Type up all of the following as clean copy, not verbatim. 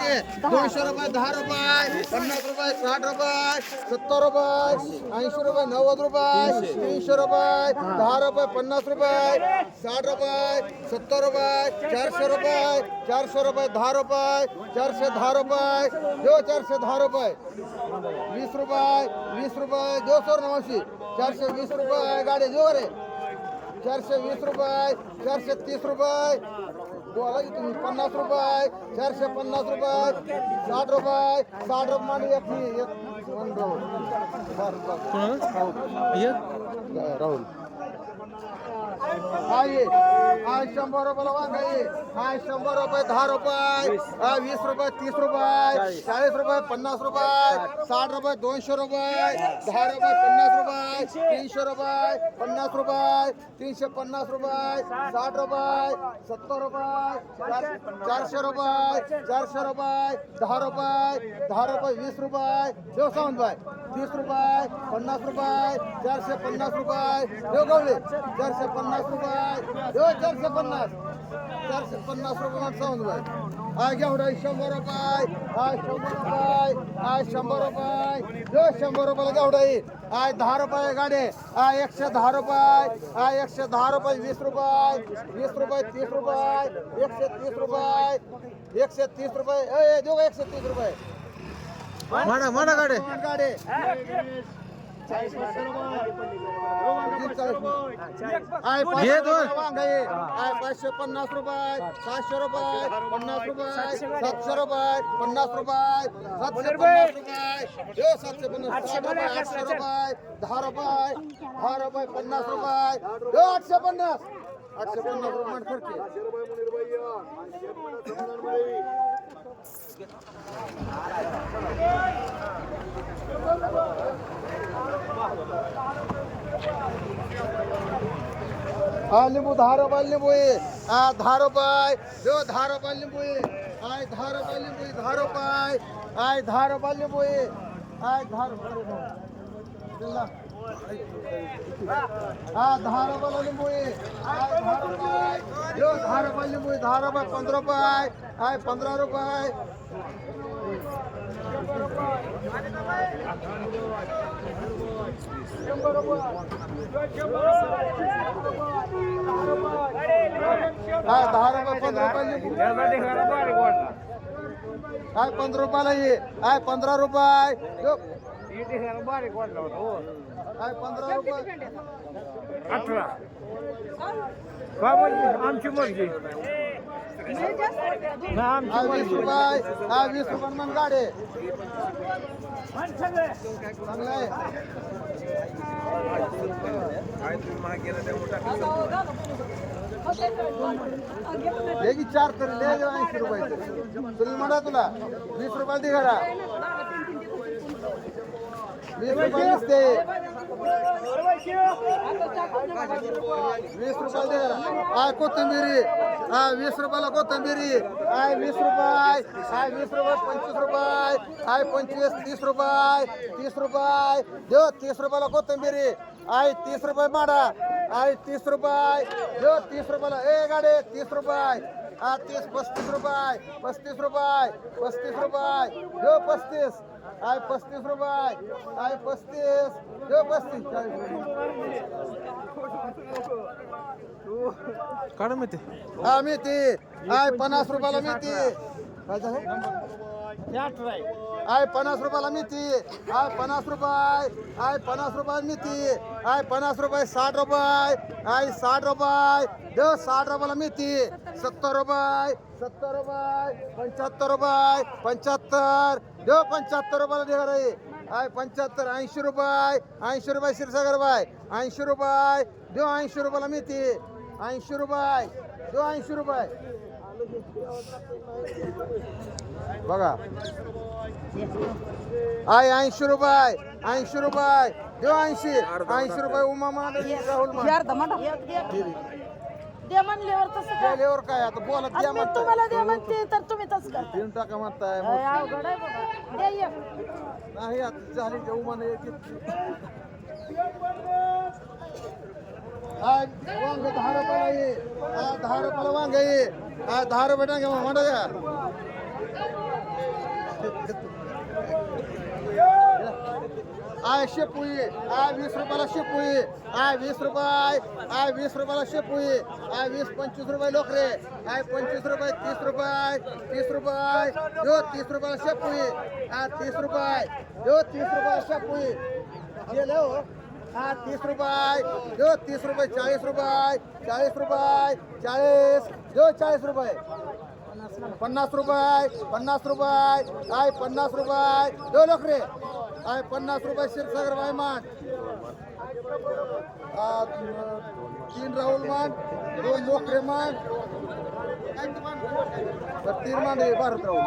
घे 200 रुपये 10 रुपये 50 रुपये 60 रुपये 70 रुपये 80 रुपये 90 रुपये 300 रुपये 10 रुपये 50 रुपये 60 रुपये 70 रुपये 400 रुपये 400 रुपये 10 रुपये 410 रुपये जो 410 रुपये 20 रुपये 20 रुपये 290 420 रुपये गाडी जो रे 420 रुपये 430 रुपये बोला की तुम्ही 50 रुपये 450 रुपये 60 रुपये 60 रुपये मांडू राहुल आहे 100 रुपयाला वांगा आहे 100 रुपये 10 रुपये 20 रुपये 30 रुपये 40 रुपये 50 रुपये 60 रुपये 200 रुपये 10 रुपये 50 रुपये 300 रुपये 50 रुपये 350 रुपये 60 रुपये 70 रुपये 400 रुपये 400 रुपये 10 रुपये 10 रुपये 20 रुपये देव सावंत भाई 30 रुपये 50 रुपये 450 रुपये देव गवले 450 रुपये देव 450 रुपये सावंत भाई हा घेवडा 100 रुपये हा 100 रुपये हा 100 रुपये देव 100 रुपयाला घेवडा आहे हा 10 रुपये गाडे हा 110 रुपये हा 110 रुपये 20 रुपये 20 रुपये 30 रुपये 130 रुपये 130 रुपये ए देव 130 रुपये माडा गाडे गाडे 500 रुपये 500 रुपये 50 रुपये 700 रुपये 50 रुपये 750 रुपये 800 रुपये 10 रुपये 10 रुपये 50 रुपये 850 रुपये खर्च हा लिंबू 10 रुपये लिंबू आहे हा 10 रुपये जो 10 रुपये लिंबू आहे हा 10 रुपये लिंबू 10 रुपये हा 10 रुपये लिंबू आहे हा 10 रुपये हा 10 रुपये लिंबू आहे हा 10 रुपये जो 10 रुपये लिंबू 10 रुपये 15 रुपये हा 15 रुपये हा 10 रुपये 15 रुपये लिंबू हा 15 रुपयाला ये हा 15 रुपये हा 15 रुपये 18 काय म्हणजे आमची मर्जी हा 20 रुपये हा 20 रुपये मग गाडे चांगलं आहे हे की 4 तरी ले 80 रुपये तुम्ही म्हणा तुला 20 रुपयाला दे घरा 20 रुपये दिसते 20 रुपयाला दे घरा हा कोथिंबिरी हा 20 रुपयाला कोथिंबिरी हा 20 रुपये हा 20 रुपये 25 रुपये हा 25 30 रुपये 30 रुपये देव 30 रुपयाला कोथिंबिरी आहे 30 रुपये माडा आहे 30 रुपये देव 30 रुपयाला ए गाडे 30 रुपये हा 30 35 रुपये 35 रुपये 35 रुपये देव 35 आहे 35 रुपये आहे 35 देव 35 काढ मिळते हा मेथी आहे 50 रुपयाला मेथी काय झालं आहे 50 रुपयाला मेथी आहे 50 रुपये आहे 50 रुपये मेथी आहे 50 रुपये 60 रुपये आहे 60 रुपये देव 60 रुपयाला मेथी 70 रुपये 70 रुपये 75 रुपये 75 देव 75 रुपयाला दे रे आहे 75 80 रुपये 80 रुपये क्षीरसागर बाय 80 रुपये देव 80 रुपयाला मेथी 80 रुपये देव 80 रुपये बघा आहे 80 रुपये 80 रुपये देव 80 रुपये उमा मांडली राहुल दे म्हणल्यावर तसं काय गेल्यावर काय आता बोलत आता मी तुम्हाला दे म्हणते तर तुम्ही तसं करता तीन टाका म्हणताय अय, अवघड आहे बघा दे एक. नाही आता झाली ते उमाने वांग 10 रुपयाला ये 10 रुपयाला वांग ये 10 रुपये टाका म्हणा आय शेपुई आय 20 रुपयाला शेपुई आय 20 रुपये आय 20 रुपयाला शेपुई आय 20 25 रुपये लोकरे आय 25 रुपये 30 रुपये 30 रुपये यो 30 रुपयाला शेपुई आय 30 रुपये यो 30 रुपयाला शेपुई गेले हो हा 30 रुपये यो 30 रुपये 40 रुपये 40 रुपये 40 यो 40 रुपये 50 रुपये 50 रुपये आय 50 रुपये यो लोकरे आय 50 रुपये क्षीरसागर बाई मान 3 राहुल मान 2 लोकरे मान 3 मान आहे भारत राहुल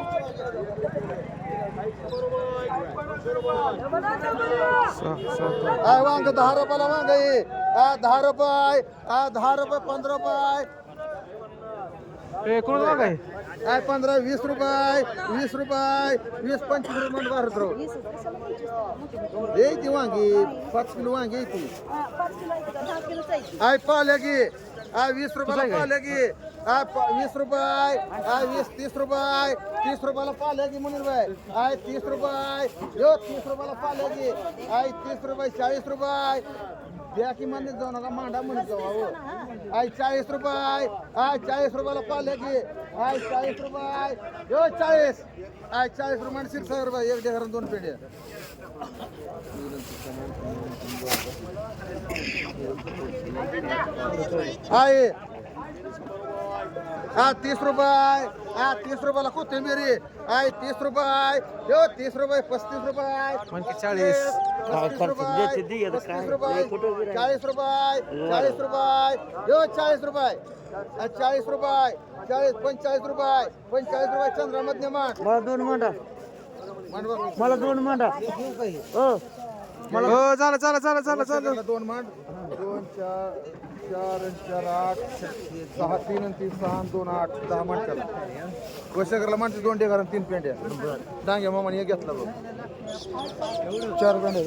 आय वांग 10 रुपयाला वांग आहे 10 रुपये 10 रुपये 15 रुपये कोण जागा आहे आय 15 20 रुपये 20 रुपये 20 25 रुपये भारत राहुल ती वांगी 5 किलो वांगी आहे ती 5 किलो आहे का 10 किलो आहे आय पाहिल्या की आय 20 रुपयाला पाहिल्या की आय 20 रुपये आय 20 30 रुपये 30 रुपयाला पाहिल्या की म्हणून बाय आय 30 रुपये यो 30 रुपयाला पाहिल्या की आय 30 रुपये 40 रुपये द्या की म्हणत जाऊ नका मांडा म्हणत जाऊ अहो आय 40 रुपये आय 40 रुपयाला पाहिल्या की आय 40 रुपये यो 40 आय 40 रुपये 600 रुपये एक डेकरान 2 पेंड्या आहे 30 रुपये 30 रुपयाला कोथिंबीरी आहे 30 रुपये यो 30 रुपये 35 रुपये 40 35 रुपये 40 रुपये 40 रुपये यो 40 रुपये 40 रुपये 40 45 रुपये 45 रुपये चंद्रामधने मान मला 2 मांडा मान मला 2 मांडा हो मला हो चला चला चला चला चला 2 मान 2 4 4 8 6 3 आणि 3 6 2 8 10 मान करा कोशेकरला माणसं 2 डेकर 3 पेंड्या डांग्या मामाने एक घेतला बघ 4 पेंड्या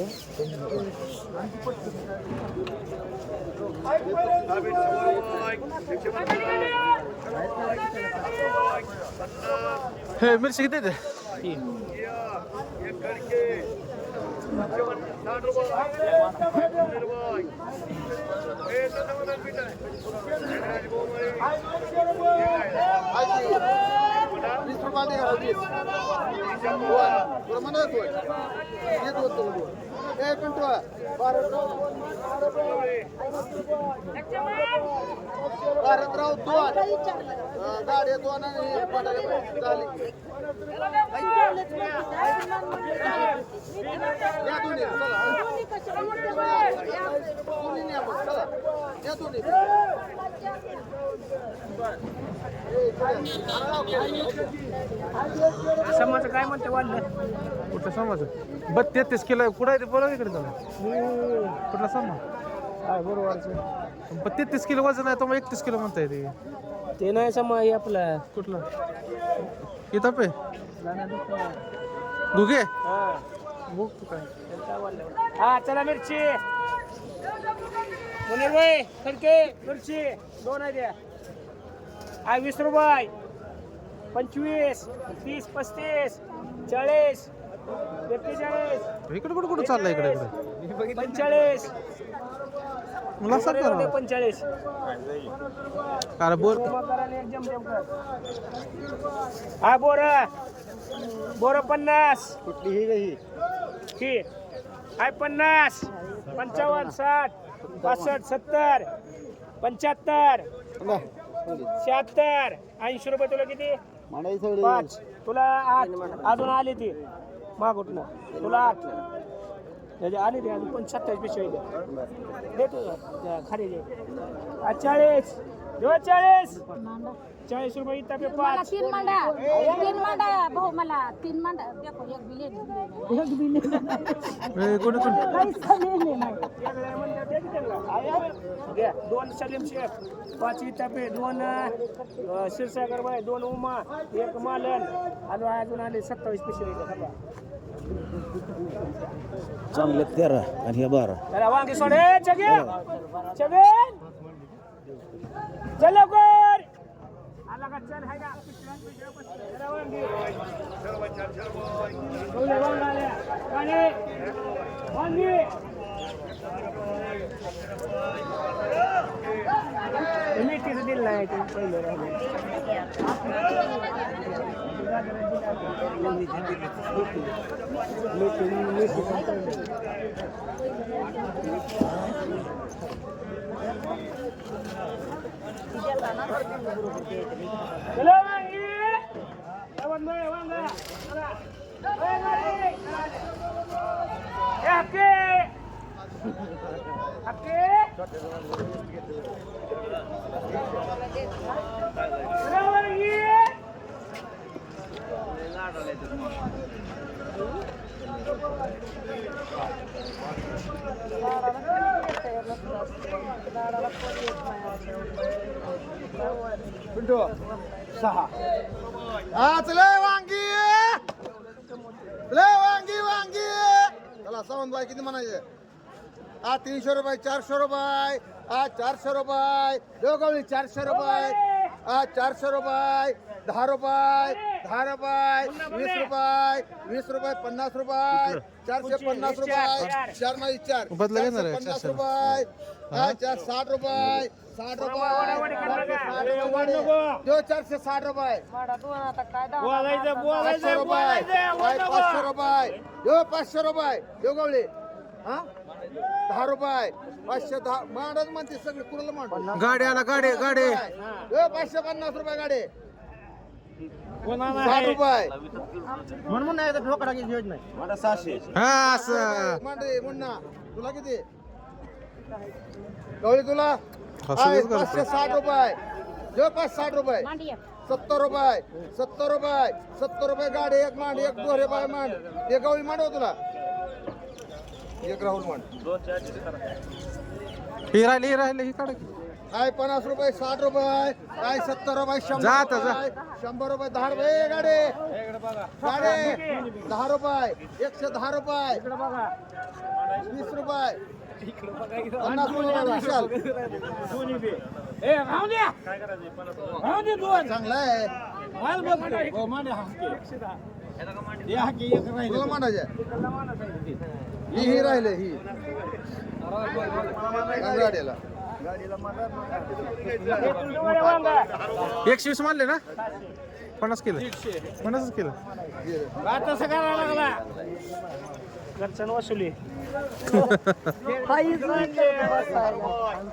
हे मिरची किती आहे 20 रुपये भारतराव 2 गाड्या 2 झाली या दोन्ही या दोन्ही समाज काय म्हणते वाढलं कुठलं समाज 32 किलो कुठं आहे ते बोला इकडे जाऊन कुठला समाज बरोबर 33 किलो वजन आहे तो मग 31 किलो म्हणता येते ते नाही समाज आपला कुठलं इथं पे गुगे बुक तू काय हा चला मिरची मुनीर भाई खडके मिरची 2 आहे द्या 20 रुपये 25 30 35 40 41 इकडे कुठं चाललं इकडे इकडे 45 मला सांग ना 45 अरे बोर हा बोर 50 कुठलीही ही आहे 50 55 60 65 70 75 76 80 रुपये तुला किती 5 तुला 8 अजून आली ती मागून तुला 8 त्याचे आले ते अजून 27 पिशवी दे तू खाली दे 40 40 रुपये इथं पे मला 5 तीन मांडा भाऊ मला 3 मांडा देखो एक बिले कोण कोण पैसा नाही घ्या 2 सलीम शेख 5 इथं पे 2 शिरसागर बाई 2 उमा 1 मालन अजून आले 27 पिशवी चांगले 13 आणि हे 12 चला वांगी सोडे चगे चल लवकर आला का चल हाय का जरा वांगी बोले वांगाले गाणे वांगी मीठीचं दिलं नाही ते पहिलं चलो वांगी वांगा हक्के हक्के पिंटू 6 आज लय वांगी वांगी चला सावंतबाई किती म्हणायचे 300 रुपये 400 रुपये 400 रुपये दोघांनी 400 रुपये 400 रुपये 10 रुपये 10 रुपये 20 रुपये 20 रुपये 50 रुपये 450 रुपये 4 माई 4 बदला घेणार आहे, 50 400 रुपये 60 रुपये 60 रुपये 460 रुपये बोलायचं 500 रुपये 500 रुपये 500 रुपये दोघांनी 10 रुपये 510 मांडच म्हणते सगळे कुणाला मांड गाडी आला गाडी 550 रुपये गाडी 60 रुपये म्हणून नाही ठोका टाकी योजना मला 600 हा असं मांडे मुन्ना तुला किती गवळी तुला असं कसं करतो? 560 रुपये जो 560 रुपये मांडी एक. 70 रुपये 70 रुपये 70 रुपये गाडी एक मांड एक दोरे बाय मांड ते गवळी मांडव तुला एक राहुल मांड ही राहिली ही काढ की. काय 50 रुपये 60 रुपये काय 70 रुपये 100 जा आता, जा. रुपये 100 रुपये 10 रुपये गाडी 10 रुपये 110 रुपये 20 रुपये 50 रुपये विशाल चांगला आहे तुला मांडायचे ही राहिले ही गाडीला 120 मानले ना 50 किलो 50 किलो तसं करायला लागला घरच्यानं वसुली